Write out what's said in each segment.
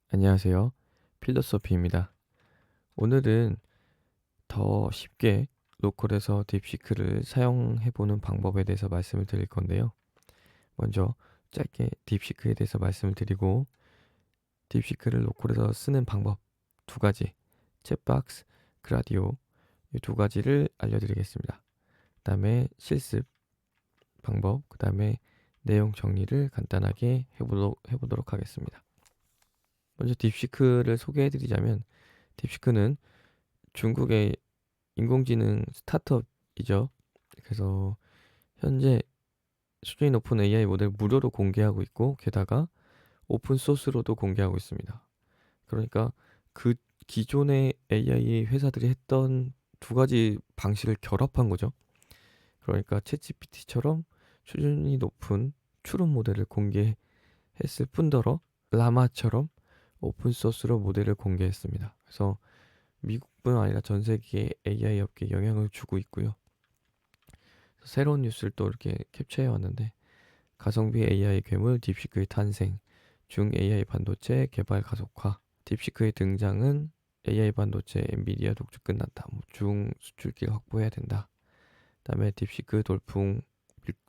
안녕하세요. 필로소피입니다. 오늘은 더 쉽게 로컬에서 딥시크를 사용해보는 방법에 대해서 말씀을 드릴 건데요. 먼저 짧게 딥시크에 대해서 말씀을 드리고, 딥시크를 로컬에서 쓰는 방법 두 가지, 챗박스, 그라디오 이 두 가지를 알려드리겠습니다. 그 다음에 실습 방법, 그 다음에 내용 정리를 간단하게 해보도록 하겠습니다. 먼저 딥시크를 소개해드리자면, 딥시크는 중국의 인공지능 스타트업이죠. 그래서 현재 수준이 높은 AI 모델 무료로 공개하고 있고, 게다가 오픈 소스로도 공개하고 있습니다. 그러니까 그 기존의 AI 회사들이 했던 두 가지 방식을 결합한 거죠. 그러니까 챗GPT처럼 수준이 높은 추론 모델을 공개했을 뿐더러 라마처럼 오픈 소스로 모델을 공개했습니다. 그래서 미국뿐 아니라 전 세계 AI 업계에 영향을 주고 있고요. 새로운 뉴스를 또 이렇게 캡처해 왔는데, 가성비 AI 괴물 딥시크의 탄생, 중 AI 반도체 개발 가속화, 딥시크의 등장은 AI 반도체 엔비디아 독주 끝났다. 중 수출길 확보해야 된다. 그다음에 딥시크 돌풍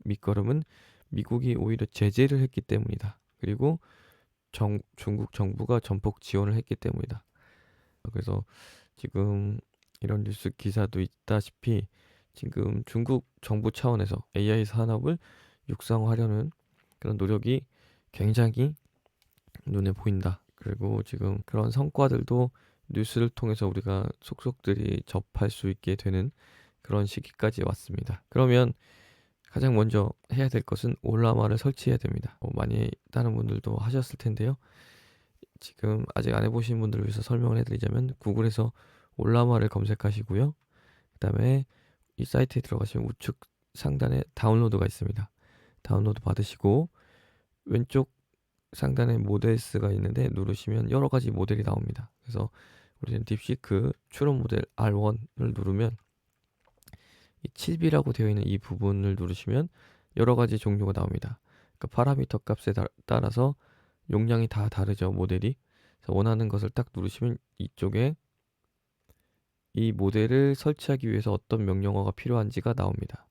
밑거름은 미국이 오히려 제재를 했기 때문이다. 그리고 중국 정부가 전폭 지원을 했기 때문이다. 그래서 지금 이런 뉴스 기사도 있다시피 지금 중국 정부 차원에서 AI 산업을 육성하려는 그런 노력이 굉장히 눈에 보인다. 그리고 지금 그런 성과들도 뉴스를 통해서 우리가 속속들이 접할 수 있게 되는 그런 시기까지 왔습니다. 그러면 가장 먼저 해야 될 것은 올라마를 설치해야 됩니다. 많이 다른 분들도 하셨을 텐데요. 지금 아직 안 해보신 분들을 위해서 설명을 해드리자면, 구글에서 올라마를 검색하시고요. 그 다음에 이 사이트에 들어가시면 우측 상단에 다운로드가 있습니다. 다운로드 받으시고 왼쪽 상단에 모델스가 있는데 누르시면 여러 가지 모델이 나옵니다. 그래서 우리는 딥시크 추론 모델 R1을 누르면 이 7B라고 되어 있는 이 부분을 누르시면 여러 가지 종류가 나옵니다. 그러니까 파라미터 값에 따라서 용량이 다 다르죠, 모델이. 그래서 원하는 것을 딱 누르시면 이쪽에 이 모델을 설치하기 위해서 어떤 명령어가 필요한지가 나옵니다.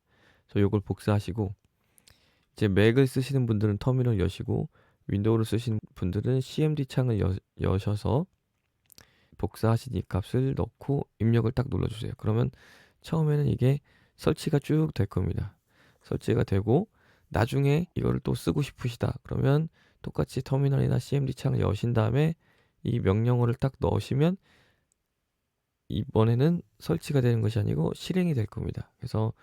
그래서 이걸 복사하시고, 이제 맥을 쓰시는 분들은 터미널 여시고, 윈도우를 쓰시는 분들은 CMD 창을 여셔서 복사하신 이 값을 넣고 입력을 딱 눌러주세요. 그러면 처음에는 이게 설치가 쭉 될 겁니다. 설치가 되고 나중에 이거를 또 쓰고 싶으시다 그러면 똑같이 터미널이나 CMD 창을 여신 다음에 이 명령어를 딱 넣으시면 이번에는 설치가 되는 것이 아니고 실행이 될 겁니다. 그래서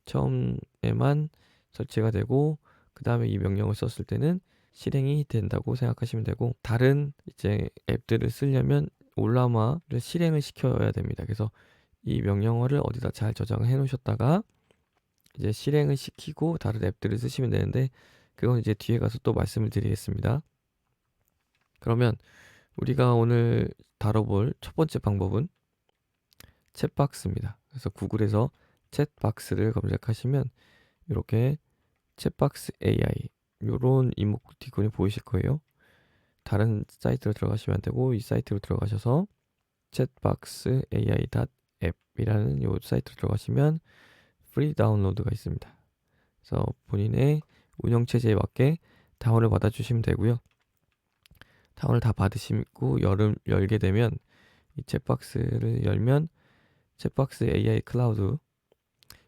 처음에만 설치가 되고 그 다음에 이 명령을 썼을 때는 실행이 된다고 생각하시면 되고, 다른 이제 앱들을 쓰려면 올라마를 실행을 시켜야 됩니다. 그래서 이 명령어를 어디다 잘 저장을 해 놓으셨다가 이제 실행을 시키고 다른 앱들을 쓰시면 되는데, 그건 이제 뒤에 가서 또 말씀을 드리겠습니다. 그러면 우리가 오늘 다뤄볼 첫 번째 방법은 챗박스입니다. 그래서 구글에서 챗박스를 검색하시면 이렇게 챗박스 AI 요런 이모티콘이 보이실 거예요. 다른 사이트로 들어가시면 안 되고 이 사이트로 들어가셔서 챗박스 AI.app이라는 요 사이트로 들어가시면 프리 다운로드가 있습니다. 그래서 본인의 운영체제에 맞게 다운을 받아주시면 되고요. 다운을 다 받으시고 열게 되면 이 챗박스를 열면 챗박스 AI 클라우드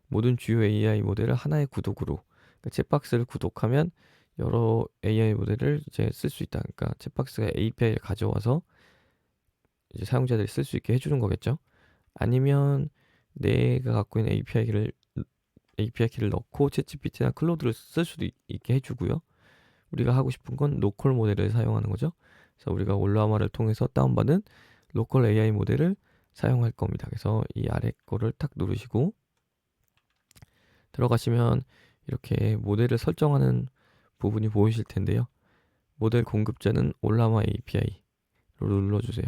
모든 주요 AI 모델을 하나의 구독으로, 그러니까 챗박스를 구독하면 여러 AI 모델을 이제 쓸 수 있다. 그러니까 챗박스가 API를 가져와서 이제 사용자들이 쓸 수 있게 해주는 거겠죠. 아니면 내가 갖고 있는 API 키를 넣고 챗GPT나 클로드를 쓸 수도 있게 해주고요. 우리가 하고 싶은 건 로컬 모델을 사용하는 거죠. 그래서 우리가 올라마를 통해서 다운받은 로컬 AI 모델을 사용할 겁니다. 그래서 이 아래 거를 탁 누르시고 들어가시면 이렇게 모델을 설정하는 부분이 보이실 텐데요. 모델 공급자는 올라마 API로 눌러주세요.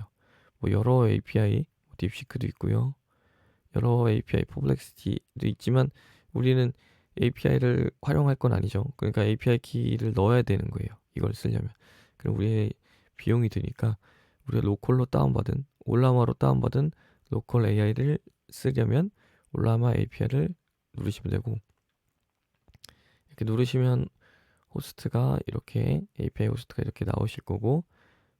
뭐 여러 API, 딥시크도 있고요. 여러 API, 퍼플렉시티도 있지만 우리는 API를 활용할 건 아니죠. 그러니까 API 키를 넣어야 되는 거예요. 이걸 쓰려면. 그럼 우리의 비용이 드니까 우리가 로컬로 다운받은 올라마로 다운받은 로컬 AI를 쓰려면 올라마 API를 누르시면 되고, 이렇게 누르시면 호스트가 이렇게 API 호스트가 이렇게 나오실 거고,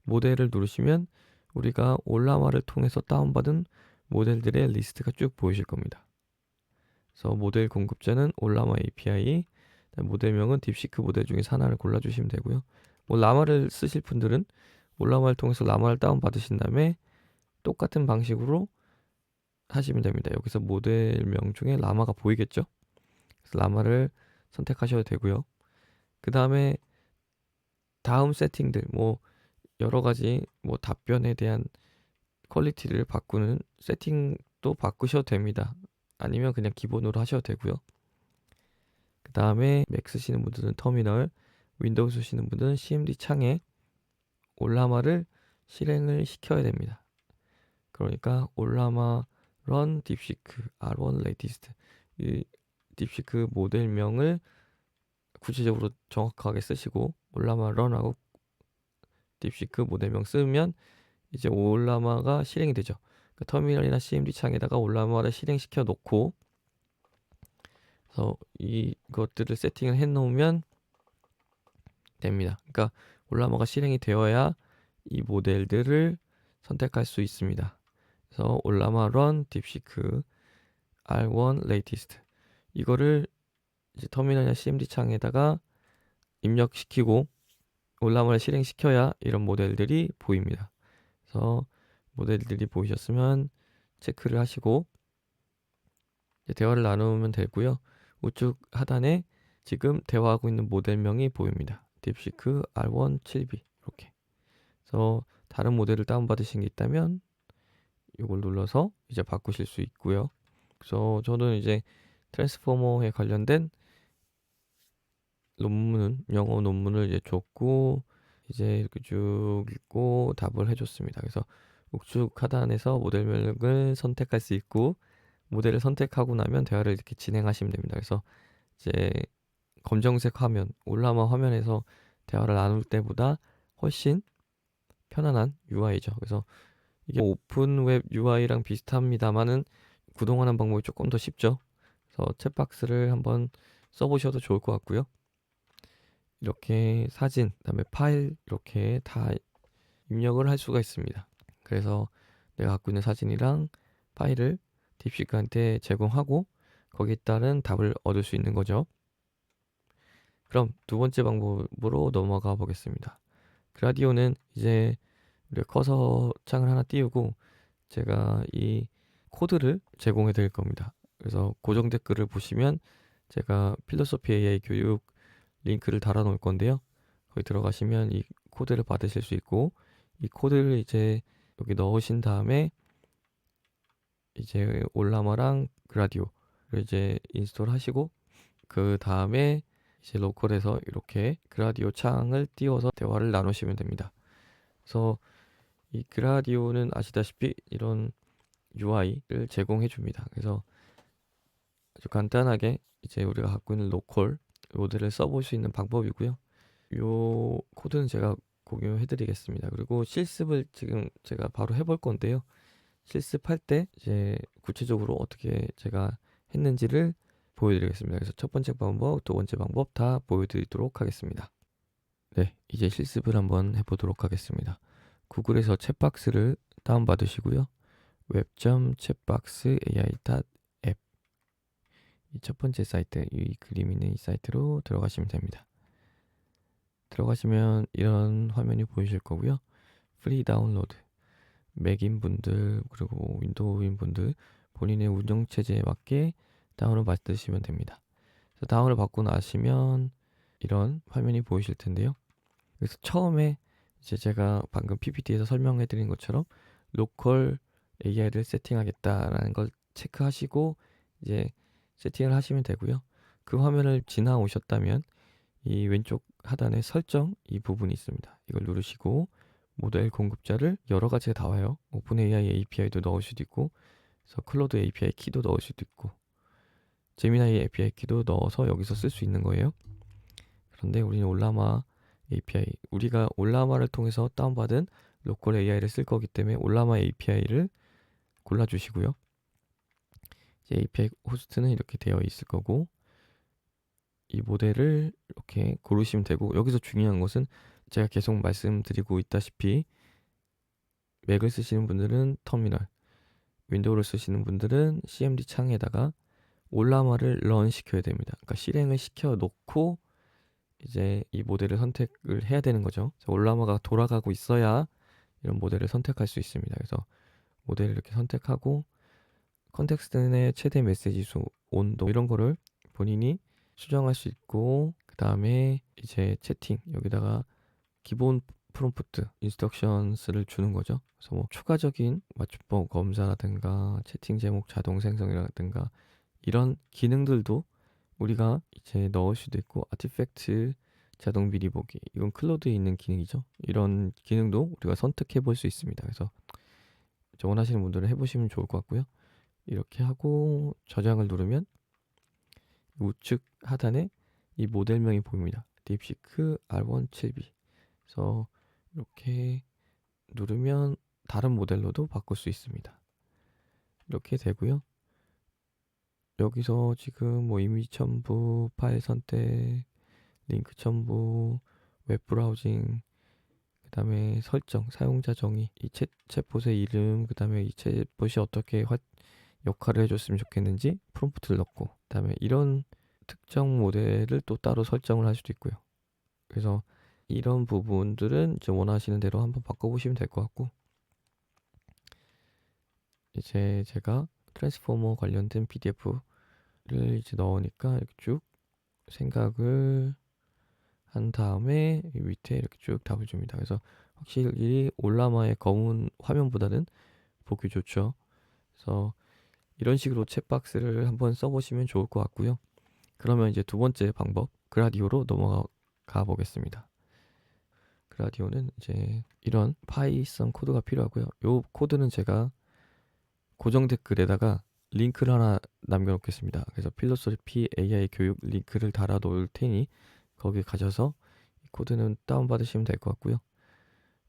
모델을 누르시면 우리가 올라마를 통해서 다운받은 모델들의 리스트가 쭉 보이실 겁니다. 그래서 모델 공급자는 올라마 API, 모델명은 딥시크 모델 중에서 하나를 골라주시면 되고요. 뭐 라마를 쓰실 분들은 올라마를 통해서 라마를 다운받으신 다음에 똑같은 방식으로 하시면 됩니다. 여기서 모델명 중에 라마가 보이겠죠? 그래서 라마를 선택하셔도 되고요. 그 다음에 다음 세팅들, 뭐 여러 가지 뭐 답변에 대한 퀄리티를 바꾸는 세팅도 바꾸셔도 됩니다. 아니면 그냥 기본으로 하셔도 되고요. 그 다음에 맥 쓰시는 분들은 터미널, 윈도우 쓰시는 분들은 CMD 창에 올라마를 실행을 시켜야 됩니다. 그러니까 올라마 run 딥시크 R1 latest, 이 딥시크 모델명을 구체적으로 정확하게 쓰시고 올라마 run하고 딥시크 모델명 쓰면 이제 올라마가 실행이 되죠. 그러니까 터미널이나 CMD 창에다가 올라마를 실행시켜 놓고, 그래서 이것들을 세팅을 해 놓으면 됩니다. 그러니까 올라마가 실행이 되어야 이 모델들을 선택할 수 있습니다. 그래서 올라마 run 딥시크 R1 latest, 이거를 이제 터미널이나 CMD 창에다가 입력시키고 올라마를 실행시켜야 이런 모델들이 보입니다. 그래서 모델들이 보이셨으면 체크를 하시고 이제 대화를 나누면 되고요. 우측 하단에 지금 대화하고 있는 모델명이 보입니다. 딥시크 R1 7B 이렇게. 그래서 다른 모델을 다운받으신 게 있다면 이걸 눌러서 이제 바꾸실 수 있고요. 그래서 저는 이제 트랜스포머에 관련된 논문, 영어 논문을 이제 줬고 이제 이렇게 쭉 읽고 답을 해줬습니다. 그래서 우측 하단에서 모델명을 선택할 수 있고, 모델을 선택하고 나면 대화를 이렇게 진행하시면 됩니다. 그래서 이제 검정색 화면, 올라마 화면에서 대화를 나눌 때보다 훨씬 편안한 UI죠. 그래서 이게 오픈 웹 UI랑 비슷합니다만은 구동하는 방법이 조금 더 쉽죠. 그래서 챗박스를 한번 써보셔도 좋을 것 같고요. 이렇게 사진, 그다음에 파일 이렇게 다 입력을 할 수가 있습니다. 그래서 내가 갖고 있는 사진이랑 파일을 딥시크한테 제공하고 거기에 따른 답을 얻을 수 있는 거죠. 그럼 두 번째 방법으로 넘어가 보겠습니다. 그라디오는 이제 우리가 커서 창을 하나 띄우고 제가 이 코드를 제공해 드릴 겁니다. 그래서 고정 댓글을 보시면 제가 필로소피 AI 교육 링크를 달아 놓을 건데요. 거기 들어가시면 이 코드를 받으실 수 있고, 이 코드를 이제 여기 넣으신 다음에 이제 올라마랑 그라디오를 이제 인스톨 하시고, 그 다음에 이제 로컬에서 이렇게 그라디오 창을 띄워서 대화를 나누시면 됩니다. 그래서 이 그라디오는 아시다시피 이런 UI를 제공해 줍니다. 그래서 아주 간단하게 이제 우리가 갖고 있는 로컬 모델을 써볼 수 있는 방법이고요. 요 코드는 제가 공유해 드리겠습니다. 그리고 실습을 지금 제가 바로 해볼 건데요. 실습할 때 이제 구체적으로 어떻게 제가 했는지를 보여드리겠습니다. 그래서 첫 번째 방법, 두 번째 방법 다 보여드리도록 하겠습니다. 네, 이제 실습을 한번 해보도록 하겠습니다. 구글에서 챗박스를 다운받으시고요. web.chatboxai.app, 이 첫 번째 사이트, 이 그림 있는 이 사이트로 들어가시면 됩니다. 들어가시면 이런 화면이 보이실 거고요. 프리 다운로드, 맥인 분들 그리고 윈도우인 분들 본인의 운영 체제에 맞게 다운을 받으시면 됩니다. 그래서 다운을 받고 나시면 이런 화면이 보이실 텐데요. 그래서 처음에 이제 제가 방금 PPT에서 설명해 드린 것처럼 로컬 AI를 세팅하겠다라는 걸 체크하시고 이제 세팅을 하시면 되고요. 그 화면을 지나오셨다면 이 왼쪽 하단에 설정 이 부분이 있습니다. 이걸 누르시고 모델 공급자를 여러 가지가 나와요. 오픈 AI API도 넣을 수도 있고, 그래서 클로드 API 키도 넣을 수도 있고, 제미나이 API 키도 넣어서 여기서 쓸 수 있는 거예요. 그런데 우리는 올라마 API, 우리가 올라마를 통해서 다운받은 로컬 AI를 쓸 거기 때문에 올라마 API를 골라주시고요. 이제 API 호스트는 이렇게 되어 있을 거고, 이 모델을 이렇게 고르시면 되고, 여기서 중요한 것은 제가 계속 말씀드리고 있다시피 맥을 쓰시는 분들은 터미널, 윈도우를 쓰시는 분들은 CMD 창에다가 올라마를 런 시켜야 됩니다. 그러니까 실행을 시켜 놓고 이제 이 모델을 선택을 해야 되는 거죠. 올라마가 돌아가고 있어야 이런 모델을 선택할 수 있습니다. 그래서 모델을 이렇게 선택하고 컨텍스트 내 최대 메시지 수, 온도 이런 거를 본인이 수정할 수 있고, 그 다음에 이제 채팅 여기다가 기본 프롬프트 인스트럭션스를 주는 거죠. 그래서 뭐 추가적인 맞춤법 검사라든가 채팅 제목 자동 생성이라든가 이런 기능들도 우리가 이제 넣을 수도 있고, 아티팩트 자동 미리 보기, 이건 클로드에 있는 기능이죠. 이런 기능도 우리가 선택해 볼 수 있습니다. 그래서 원하시는 분들은 해보시면 좋을 것 같고요. 이렇게 하고 저장을 누르면 우측 하단에 이 모델명이 보입니다. 딥시크 R17B. 그래서 이렇게 누르면 다른 모델로도 바꿀 수 있습니다. 이렇게 되고요. 여기서 지금 뭐 이미지 첨부, 파일 선택, 링크 첨부, 웹 브라우징, 그 다음에 설정, 사용자 정의, 이 챗봇의 이름, 그 다음에 이 챗봇이 어떻게 역할을 해줬으면 좋겠는지 프롬프트를 넣고, 그 다음에 이런 특정 모델을 또 따로 설정을 할 수도 있고요. 그래서 이런 부분들은 이제 원하시는 대로 한번 바꿔보시면 될 것 같고, 이제 제가 트랜스포머 관련된 PDF를 이제 넣으니까 이렇게 쭉 생각을 한 다음에 밑에 이렇게 쭉 답을 줍니다. 그래서 확실히 올라마의 검은 화면보다는 보기 좋죠. 그래서 이런 식으로 챗박스를 한번 써보시면 좋을 것 같고요. 그러면 이제 두 번째 방법, 그라디오로 넘어가 보겠습니다. 그라디오는 이제 이런 파이썬 코드가 필요하고요. 요 코드는 제가 고정 댓글에다가 링크를 하나 남겨놓겠습니다. 그래서 필로소피 AI 교육 링크를 달아 놓을 테니 거기 가셔서 이 코드는 다운받으시면 될 것 같고요.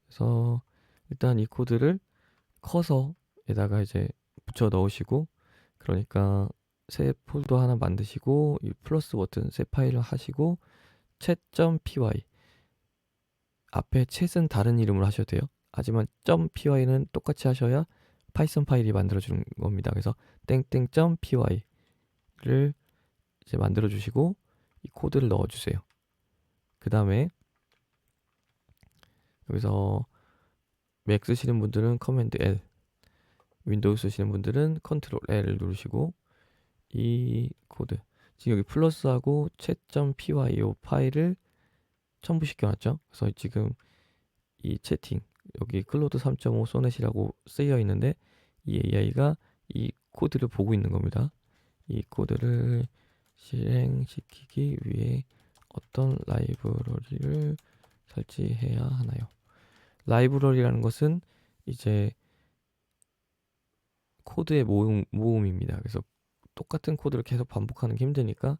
그래서 일단 이 코드를 커서에다가 이제 붙여 넣으시고, 그러니까 새 폴더 하나 만드시고 이 플러스 버튼 새 파일을 하시고 chat.py, 앞에 chat은 다른 이름으로 하셔도 돼요. 하지만 .py는 똑같이 하셔야 파이썬 파일이 만들어주는 겁니다. 그래서 땡땡.py를 이제 만들어 주시고 이 코드를 넣어 주세요. 그 다음에 여기서 맥 쓰시는 분들은 커맨드 L, 윈도우 쓰시는 분들은 컨트롤 L을 누르시고 이 코드, 지금 여기 플러스하고 chat.py 이 파일을 첨부시켜 놨죠. 그래서 지금 이 채팅 여기 클로드 3.5 소넷이라고 쓰여 있는데 이 AI가 이 코드를 보고 있는 겁니다. 이 코드를 실행시키기 위해 어떤 라이브러리를 설치해야 하나요? 라이브러리라는 것은 이제 코드의 모음입니다. 그래서 똑같은 코드를 계속 반복하는 게 힘드니까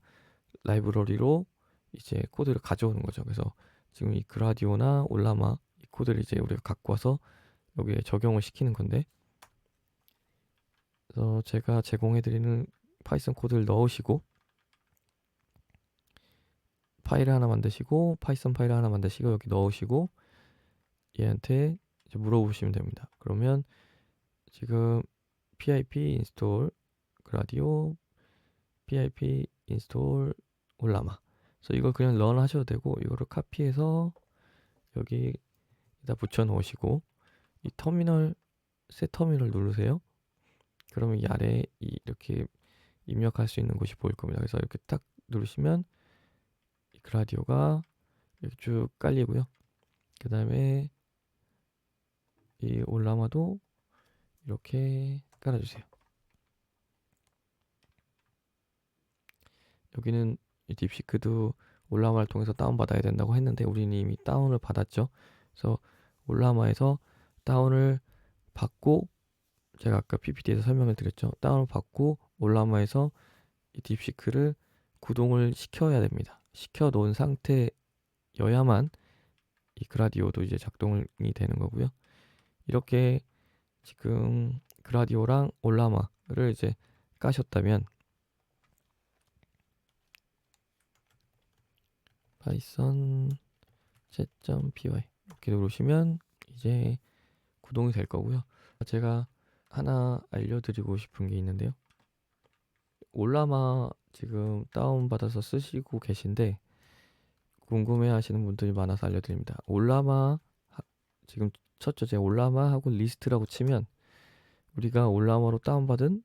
라이브러리로 이제 코드를 가져오는 거죠. 그래서 지금 이 그라디오나 올라마 이 코드를 이제 우리가 갖고 와서 여기에 적용을 시키는 건데, 그래서 제가 제공해드리는 파이썬 코드를 넣으시고 파일을 하나 만드시고 파이썬 파일을 하나 만드시고 여기 넣으시고 얘한테 이제 물어보시면 됩니다. 그러면 지금 pip install 그라디오 pip install 올라마, 그래서 이걸 그냥 런 하셔도 되고 이거를 카피해서 여기다 붙여 놓으시고 이 터미널 새 터미널 누르세요. 그러면 이 아래에 이렇게 입력할 수 있는 곳이 보일 겁니다. 그래서 이렇게 딱 누르시면 이 그라디오가 이렇게 쭉 깔리고요. 그 다음에 이 올라마도 이렇게 깔아주세요. 여기는 이 딥시크도 올라마를 통해서 다운받아야 된다고 했는데 우리는 이미 다운을 받았죠. 그래서 올라마에서 다운을 받고, 제가 아까 PPT에서 설명을 드렸죠. 다운을 받고 올라마에서 이 딥시크를 구동을 시켜야 됩니다. 시켜 놓은 상태여야만 이 그라디오도 이제 작동이 되는 거고요. 이렇게 지금 그라디오랑 올라마를 이제 까셨다면 파이썬 chat.py 이렇게 누르시면 이제 구동이 될 거고요. 제가 하나 알려드리고 싶은 게 있는데요. 올라마 지금 다운받아서 쓰시고 계신데 궁금해 하시는 분들이 많아서 알려드립니다. 올라마 지금 쳤죠. 제가 올라마하고 리스트라고 치면 우리가 올라마로 다운받은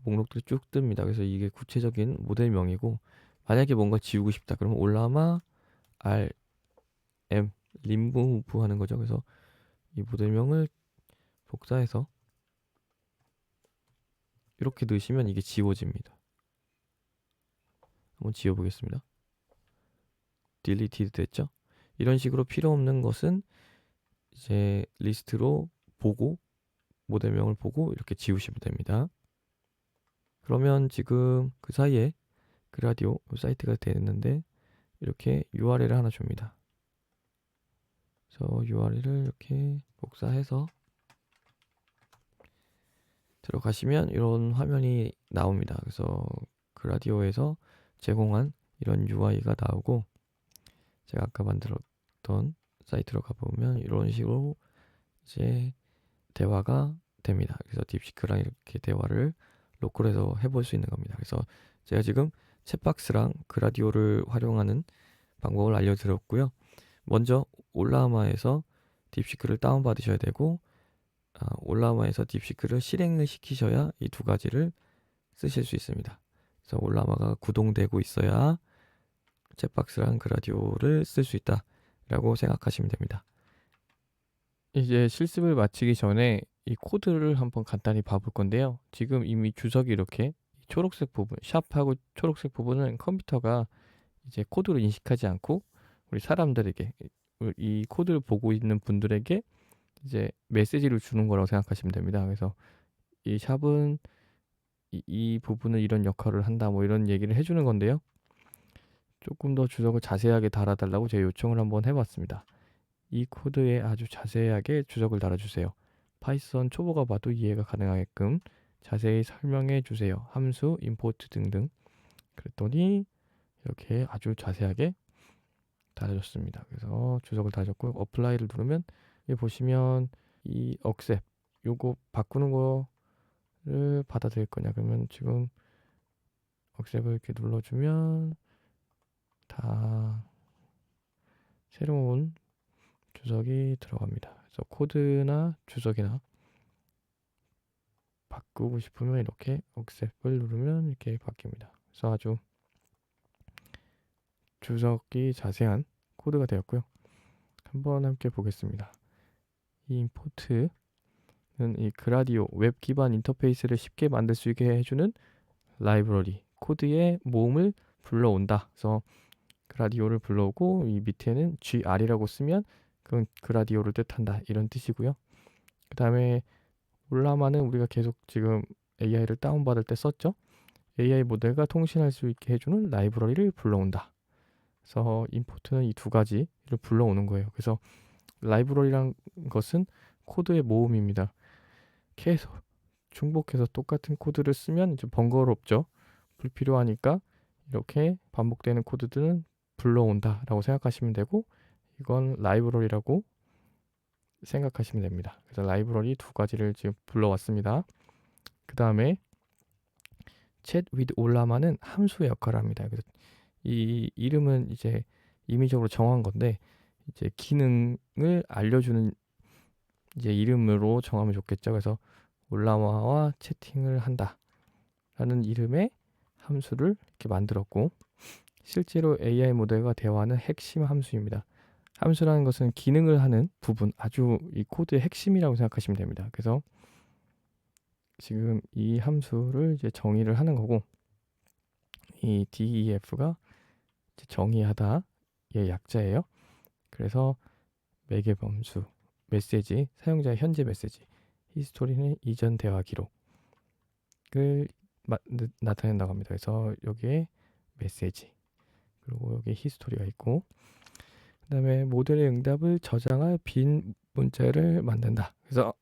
목록들이 쭉 뜹니다. 그래서 이게 구체적인 모델명이고, 만약에 뭔가 지우고 싶다 그러면 올라마 rm 리무브 하는 거죠. 그래서 이 모델명을 복사해서 이렇게 넣으시면 이게 지워집니다. 한번 지워보겠습니다. deleted 됐죠? 이런 식으로 필요 없는 것은 이제 리스트로 보고 모델명을 보고 이렇게 지우시면 됩니다. 그러면 지금 그 사이에 그라디오 사이트가 됐는데 이렇게 URL을 하나 줍니다. 그래서 URL을 이렇게 복사해서 들어가시면 이런 화면이 나옵니다. 그래서 그라디오에서 제공한 이런 UI가 나오고, 제가 아까 만들었던 사이트로 가보면 이런 식으로 이제 대화가 됩니다. 그래서 딥시크랑 이렇게 대화를 로컬에서 해볼 수 있는 겁니다. 그래서 제가 지금 챗박스랑 그라디오를 활용하는 방법을 알려드렸고요. 먼저 올라마에서 딥시크를 다운받으셔야 되고, 올라마에서 딥시크를 실행을 시키셔야 이 두 가지를 쓰실 수 있습니다. 그래서 올라마가 구동되고 있어야 챗박스랑 그라디오를 쓸 수 있다라고 생각하시면 됩니다. 이제 실습을 마치기 전에 이 코드를 한번 간단히 봐볼 건데요. 지금 이미 주석이 이렇게 초록색 부분, 샵하고 초록색 부분은 컴퓨터가 이제 코드로 인식하지 않고 우리 사람들에게, 이 코드를 보고 있는 분들에게 이제 메시지를 주는 거라고 생각하시면 됩니다. 그래서 이 샵은 이 부분은 이런 역할을 한다, 뭐 이런 얘기를 해주는 건데요. 조금 더 주석을 자세하게 달아달라고 제가 요청을 한번 해봤습니다. 이 코드에 아주 자세하게 주석을 달아주세요. 파이썬 초보가 봐도 이해가 가능하게끔 자세히 설명해 주세요. 함수, 임포트 등등. 그랬더니 이렇게 아주 자세하게 달아줬습니다. 그래서 주석을 달아줬고, 어플라이를 누르면 여기 보시면 이 억셉 요거 바꾸는 거를 받아들일 거냐, 그러면 지금 억셉을 이렇게 눌러주면 다 새로운 주석이 들어갑니다. 그래서 코드나 주석이나 바꾸고 싶으면 이렇게 억셉을 누르면 이렇게 바뀝니다. 그래서 아주 주석이 자세한 코드가 되었고요. 한번 함께 보겠습니다. 이 임포트는 이 그라디오 웹 기반 인터페이스를 쉽게 만들 수 있게 해주는 라이브러리, 코드의 모음을 불러온다. 그래서 그라디오를 불러오고, 이 밑에는 gr이라고 쓰면 그건 그라디오를 뜻한다, 이런 뜻이고요. 그 다음에 올라마는 우리가 계속 지금 AI를 다운받을 때 썼죠. AI 모델과 통신할 수 있게 해주는 라이브러리를 불러온다. 그래서 임포트는 이 두 가지를 불러오는 거예요. 그래서 라이브러리란 것은 코드의 모음입니다. 계속 중복해서 똑같은 코드를 쓰면 이제 번거롭죠. 불필요하니까 이렇게 반복되는 코드들은 불러온다라고 생각하시면 되고, 이건 라이브러리라고 생각하시면 됩니다. 그래서 라이브러리 두 가지를 지금 불러왔습니다. 그 다음에 chat with 올라마는 함수의 역할을 합니다. 그래서 이 이름은 이제 임의적으로 정한 건데, 이제 기능을 알려주는 이제 이름으로 정하면 좋겠죠. 그래서 올라마와 채팅을 한다 라는 이름의 함수를 이렇게 만들었고, 실제로 AI 모델과 대화하는 핵심 함수입니다. 함수라는 것은 기능을 하는 부분, 아주 이 코드의 핵심이라고 생각하시면 됩니다. 그래서 지금 이 함수를 이제 정의를 하는 거고, 이 def가 이제 정의하다의 약자예요. 그래서 매개 범수, 메시지, 사용자의 현재 메시지, 히스토리는 이전 대화 기록을 나타낸다고 합니다. 그래서 여기에 메시지, 그리고 여기 히스토리가 있고, 그 그다음에 모델의 응답을 저장할 빈 문자를 만든다. 그래서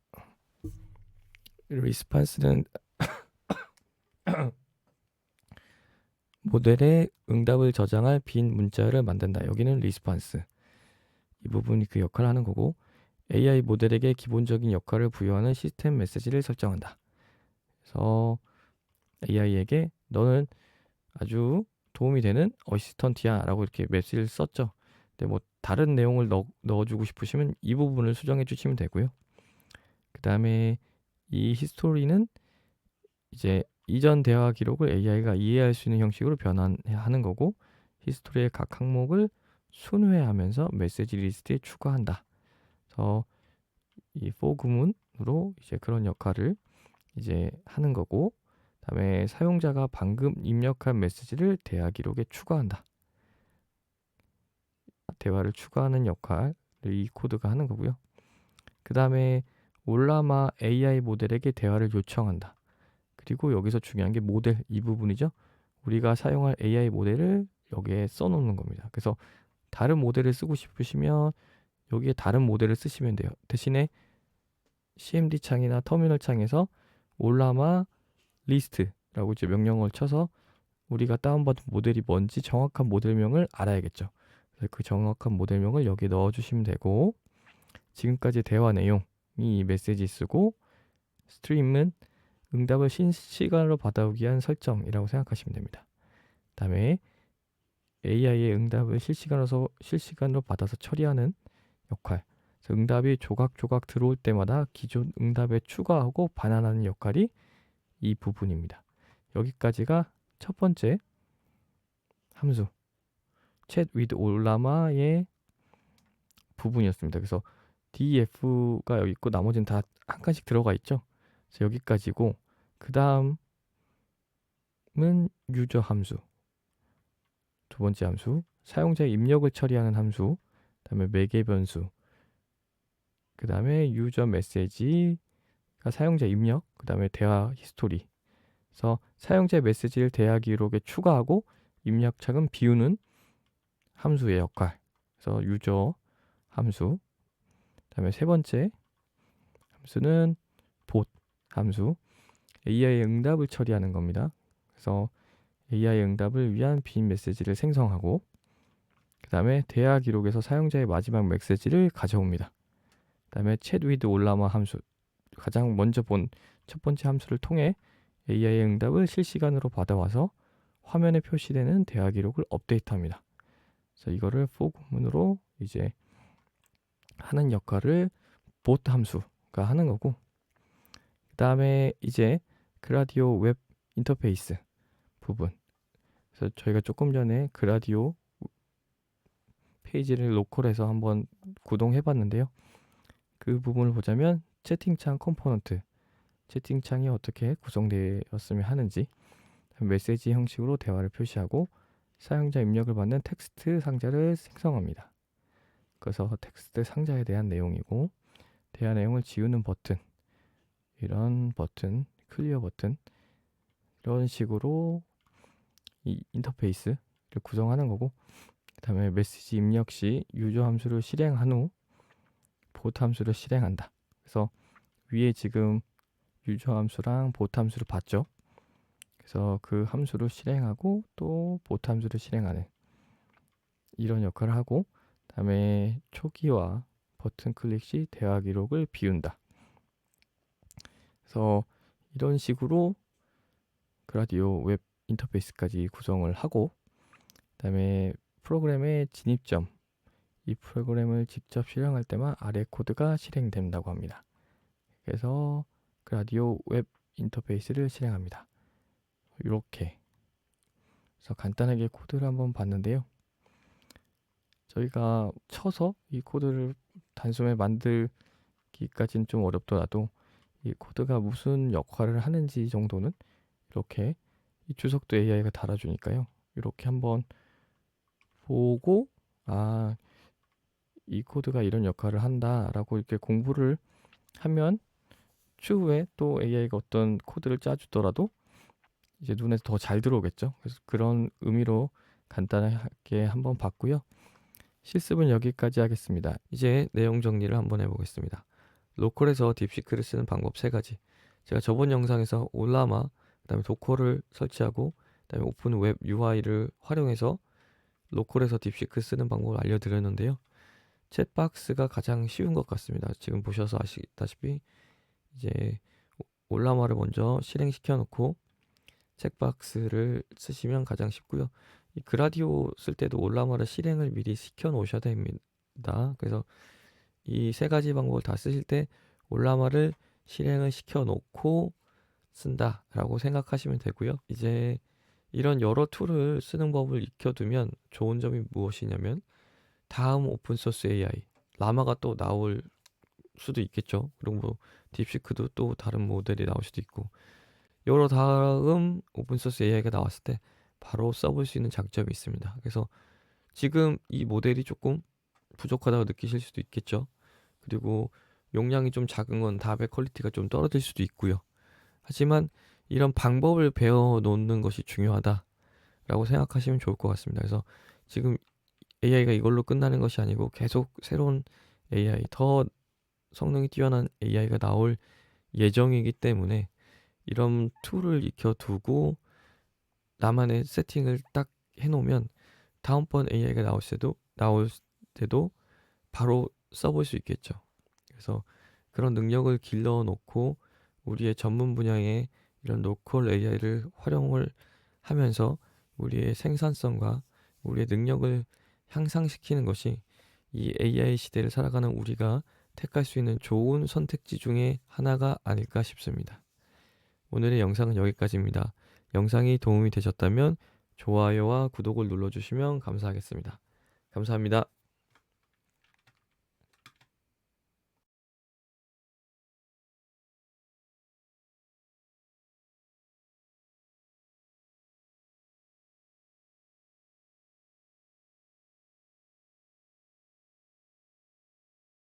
리스판스는 모델의 응답을 저장할 빈 문자를 만든다. 여기는 리스판스. 이 부분이 그 역할을 하는 거고, AI 모델에게 기본적인 역할을 부여하는 시스템 메시지를 설정한다. 그래서 AI에게 너는 아주 도움이 되는 어시스턴트야 라고 이렇게 메시지를 썼죠. 근데 뭐 다른 내용을 넣어주고 싶으시면 이 부분을 수정해 주시면 되고요. 그 다음에 이 히스토리는 이제 이전 대화 기록을 AI가 이해할 수 있는 형식으로 변환하는 거고, 히스토리의 각 항목을 순회하면서 메시지 리스트에 추가한다. 그래서 이 for 구문으로 이제 그런 역할을 이제 하는 거고, 그다음에 사용자가 방금 입력한 메시지를 대화 기록에 추가한다. 대화를 추가하는 역할을 이 코드가 하는 거고요. 그 다음에 올라마 AI 모델에게 대화를 요청한다. 그리고 여기서 중요한 게 모델 이 부분이죠. 우리가 사용할 AI 모델을 여기에 써놓는 겁니다. 그래서 다른 모델을 쓰고 싶으시면 여기에 다른 모델을 쓰시면 돼요. 대신에 CMD 창이나 터미널 창에서 올라마 리스트라고 이제 명령을 쳐서 우리가 다운받은 모델이 뭔지 정확한 모델명을 알아야겠죠. 그래서 그 정확한 모델명을 여기에 넣어주시면 되고, 지금까지 대화 내용이 이 메시지 쓰고, 스트림은 응답을 실시간으로 받아오기 위한 설정이라고 생각하시면 됩니다. 다음에 AI의 응답을 실시간으로 받아서 처리하는 역할. 그래서 응답이 조각조각 들어올 때마다 기존 응답에 추가하고 반환하는 역할이 이 부분입니다. 여기까지가 첫 번째 함수 chat with 올라마의 부분이었습니다. 그래서 DEF가 여기 있고 나머지는 다 한 칸씩 들어가 있죠. 그래서 여기까지고, 그 다음은 유저 함수, 두 번째 함수, 사용자의 입력을 처리하는 함수, 그 다음에 매개 변수, 그 다음에 유저 메시지가 사용자 입력, 그 다음에 대화 히스토리. 그래서 사용자의 메시지를 대화 기록에 추가하고 입력창은 비우는 함수의 역할. 그래서 유저 함수. 그다음에 세 번째 함수는 bot 함수. AI의 응답을 처리하는 겁니다. 그래서 AI 응답을 위한 빈 메시지를 생성하고, 그 다음에 대화 기록에서 사용자의 마지막 메시지를 가져옵니다. 그 다음에 chat with 올라마 함수, 가장 먼저 본 첫 번째 함수를 통해 AI의 응답을 실시간으로 받아와서 화면에 표시되는 대화 기록을 업데이트합니다. 그래서 이거를 for 구문으로 이제 하는 역할을 bot 함수가 하는 거고, 그 다음에 이제 그라디오 웹 인터페이스 부분. 그래서 저희가 조금 전에 그라디오 페이지를 로컬에서 한번 구동해 봤는데요. 그 부분을 보자면 채팅창 컴포넌트, 채팅창이 어떻게 구성되었으면 하는지, 메시지 형식으로 대화를 표시하고 사용자 입력을 받는 텍스트 상자를 생성합니다. 그래서 텍스트 상자에 대한 내용이고, 대화 내용을 지우는 버튼, 이런 버튼, 클리어 버튼, 이런 식으로 이 인터페이스를 구성하는 거고, 그 다음에 메시지 입력 시 유저 함수를 실행한 후 bot 함수를 실행한다. 그래서 위에 지금 유저 함수랑 bot 함수를 봤죠. 그래서 그 함수를 실행하고 또 bot 함수를 실행하는 이런 역할을 하고, 그 다음에 초기화 버튼 클릭 시 대화 기록을 비운다. 그래서 이런 식으로 그라디오 웹 인터페이스까지 구성을 하고, 그 다음에 프로그램의 진입점, 이 프로그램을 직접 실행할 때만 아래 코드가 실행된다고 합니다. 그래서 그라디오 웹 인터페이스를 실행합니다. 이렇게 그래서 간단하게 코드를 한번 봤는데요. 저희가 쳐서 이 코드를 단숨에 만들기까지는 좀 어렵더라도 이 코드가 무슨 역할을 하는지 정도는 이렇게 이 주석도 AI가 달아주니까요. 이렇게 한번 보고, 아, 이 코드가 이런 역할을 한다라고 이렇게 공부를 하면 추후에 또 AI가 어떤 코드를 짜주더라도 이제 눈에 더 잘 들어오겠죠. 그래서 그런 의미로 간단하게 한번 봤고요. 실습은 여기까지 하겠습니다. 이제 내용 정리를 한번 해보겠습니다. 로컬에서 딥시크를 쓰는 방법 3가지. 제가 저번 영상에서 올라마, 그다음에 도커를 설치하고 그다음에 오픈 웹 UI를 활용해서 로컬에서 딥시크 쓰는 방법을 알려드렸는데요. 챗박스가 가장 쉬운 것 같습니다. 지금 보셔서 아시다시피 이제 올라마를 먼저 실행시켜 놓고 챗박스를 쓰시면 가장 쉽고요. 이 그라디오 쓸 때도 올라마를 실행을 미리 시켜 놓으셔야 됩니다. 그래서 이 3가지 방법을 다 쓰실 때 올라마를 실행을 시켜 놓고 쓴다라고 생각하시면 되고요. 이제 이런 여러 툴을 쓰는 법을 익혀두면 좋은 점이 무엇이냐면 다음 오픈소스 AI 라마가 또 나올 수도 있겠죠. 그리고 뭐 딥시크도 또 다른 모델이 나올 수도 있고 여러 다음 오픈소스 AI가 나왔을 때 바로 써볼 수 있는 장점이 있습니다. 그래서 지금 이 모델이 조금 부족하다고 느끼실 수도 있겠죠. 그리고 용량이 좀 작은 건 답의 퀄리티가 좀 떨어질 수도 있고요. 하지만 이런 방법을 배워 놓는 것이 중요하다라고 생각하시면 좋을 것 같습니다. 그래서 지금 AI가 이걸로 끝나는 것이 아니고 계속 새로운 AI, 더 성능이 뛰어난 AI가 나올 예정이기 때문에 이런 툴을 익혀두고 나만의 세팅을 딱 해놓으면 다음번 AI가 나올 때도 바로 써볼 수 있겠죠. 그래서 그런 능력을 길러놓고 우리의 전문 분야의 이런 로컬 AI를 활용을 하면서 우리의 생산성과 우리의 능력을 향상시키는 것이 이 AI 시대를 살아가는 우리가 택할 수 있는 좋은 선택지 중에 하나가 아닐까 싶습니다. 오늘의 영상은 여기까지입니다. 영상이 도움이 되셨다면 좋아요와 구독을 눌러주시면 감사하겠습니다. 감사합니다.